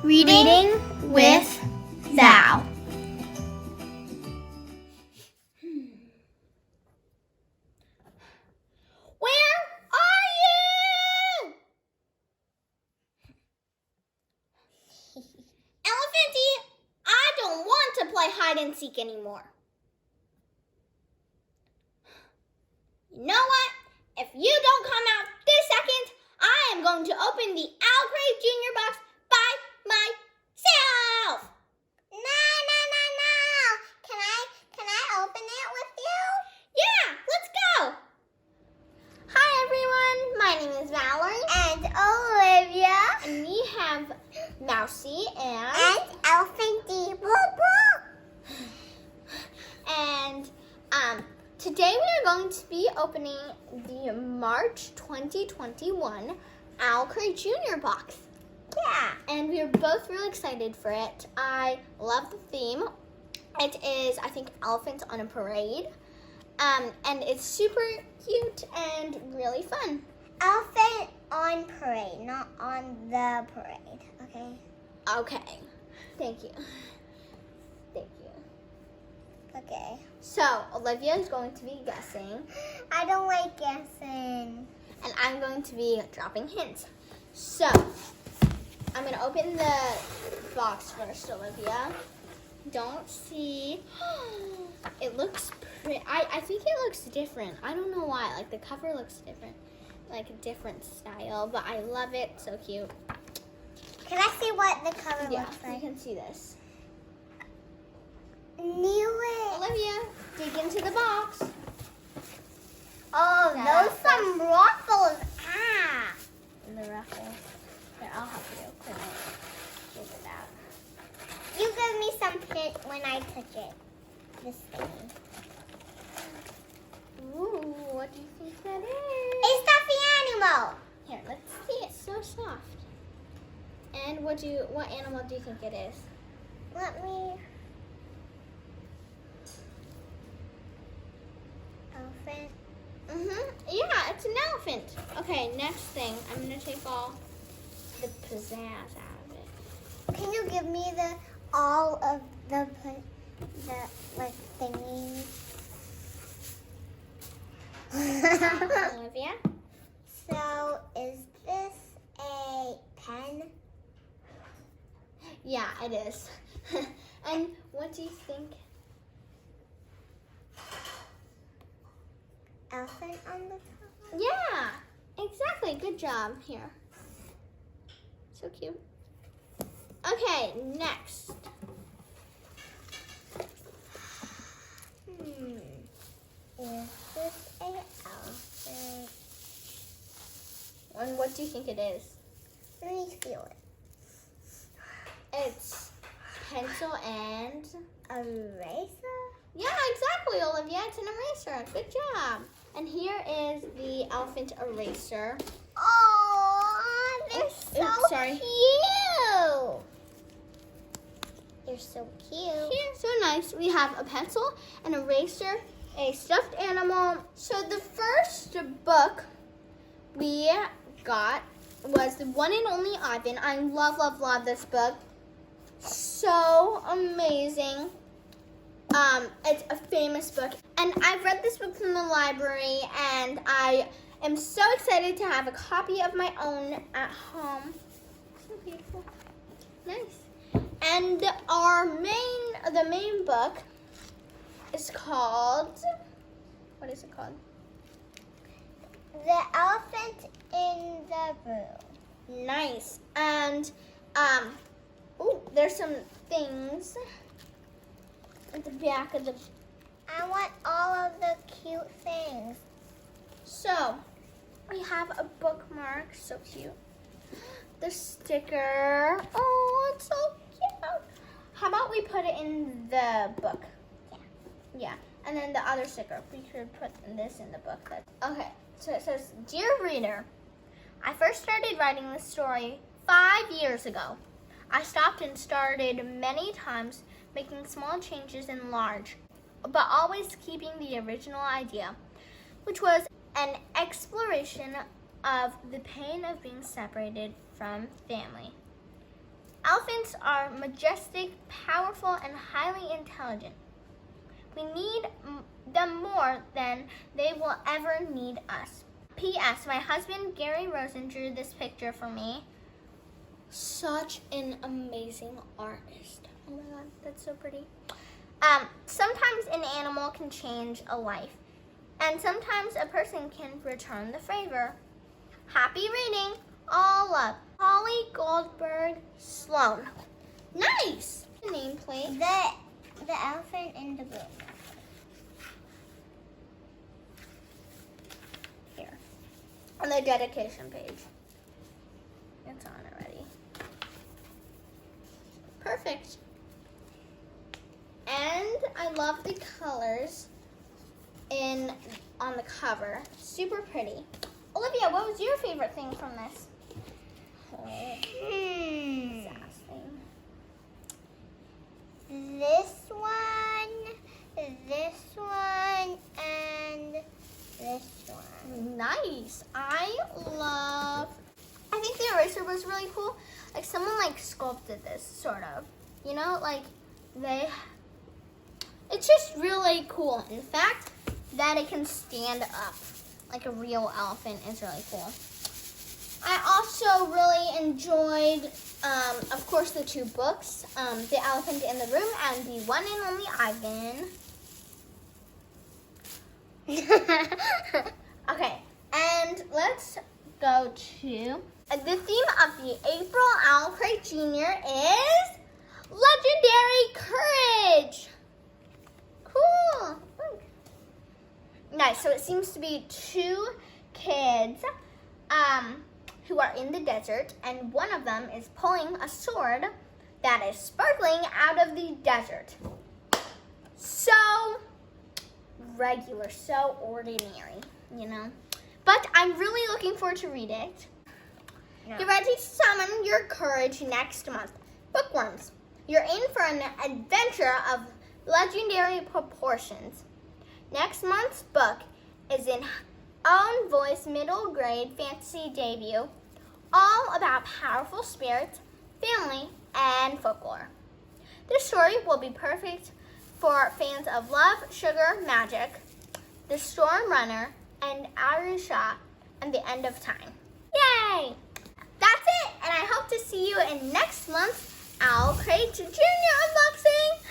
Reading with Val. Where are you? Elephanty, I don't want to play hide and seek anymore. You know what? If you don't come out this second, I am going to open the OwlcrateJr box by myself. No. Can I open it with you? Yeah, let's go. Hi everyone, my name is Valerie. And Olivia. And we have Mousy And Elephanty. And today we are going to be opening the March 2021 OwlcrateJr box. Yeah. And we are both really excited for it. I love the theme. It is, I think, elephants on a parade. And it's super cute and really fun. Elephant on parade, not on the parade. Okay. Okay. Thank you. Thank you. Okay. So, Olivia is going to be guessing, I don't like guessing. and I'm going to be dropping hints. So, I'm going to open the box first, Olivia. Don't see. It looks pretty. I think it looks different. I don't know why. Like, the cover looks different. Like, a different style, but I love it. So cute. Can I see what the cover Yeah, looks you like? can see this. Knew it. Olivia, dig into the box. Oh, That those some ruffles. Ah. And the ruffles. Here, I'll help you. Get it out. You give me some hint when I touch it. This thing. Ooh, what do you think that is? A stuffy animal. Here, let's see. It's so soft. And what animal do you think it is? Let me. Elephant. Yeah, it's an elephant. Okay, next thing. I'm gonna take all the pizzazz out of it. Can you give me all of the like thingies? Olivia? So is this a pen? Yeah, it is. And what do you think? Elephant on the top? Yeah, exactly. Good job. Here. So cute. Okay, next. Is this a elephant? And what do you think it is? Let me feel it. It's pencil and... Eraser? Yeah, exactly, Olivia. It's an eraser. Good job. And here is the elephant eraser. Oh, they're so sorry. cute. They're so cute. Yeah, so nice. We have a pencil, an eraser, a stuffed animal. So the first book we got was The One and Only Ivan. I love this book. So amazing. It's a famous book, and I've read this book from the library, and I am so excited to have a copy of my own at home. So beautiful. Nice. And the main book is called, what is it called? The Elephant in the Room. Nice. And, there's some things at the back of the... I want all of the cute things. So, we have a bookmark, so cute. The sticker, oh, it's so cute. How about we put it in the book? Yeah, and then the other sticker, we could put this in the book. Okay, so it says, Dear Reader, I first started writing this story 5 years ago. I stopped and started many times, making small changes and large, but always keeping the original idea, which was an exploration of the pain of being separated from family. Elephants are majestic, powerful, and highly intelligent. We need them more than they will ever need us. P.S. My husband, Gary Rosen, drew this picture for me. Such an amazing artist. Oh my God, that's so pretty. Sometimes an animal can change a life, and sometimes a person can return the favor. Happy reading. All love. Holly Goldberg, Sloan. Nice. Nameplate. The elephant in the book. Here. On the dedication page. It's on already. Perfect. And I love the colors on the cover. Super pretty. Olivia, what was your favorite thing from this? This one, and this one. Nice. I think the eraser was really cool. Like someone like sculpted this sort of, you know, like it's just really cool. In fact, that it can stand up like a real elephant is really cool. I also really enjoyed, of course, the two books, The Elephant in the Room and The One and Only Ivan. Okay, and let's go to the theme of the April OwlcrateJr. is Legendary Courage. Cool. Look. Nice. So it seems to be two kids who are in the desert, and one of them is pulling a sword that is sparkling out of the desert. So regular, so ordinary, you know. But I'm really looking forward to read it. Yeah. Get ready to summon your courage next month. Bookworms, you're in for an adventure of legendary proportions. Next month's book is an own voice middle grade fantasy debut, all about powerful spirits, family, and folklore. This story will be perfect for fans of love, sugar, magic, the storm runner, and Arusha, and the end of time. Yay! That's it, and I hope to see you in next month's OwlcrateJr. unboxing.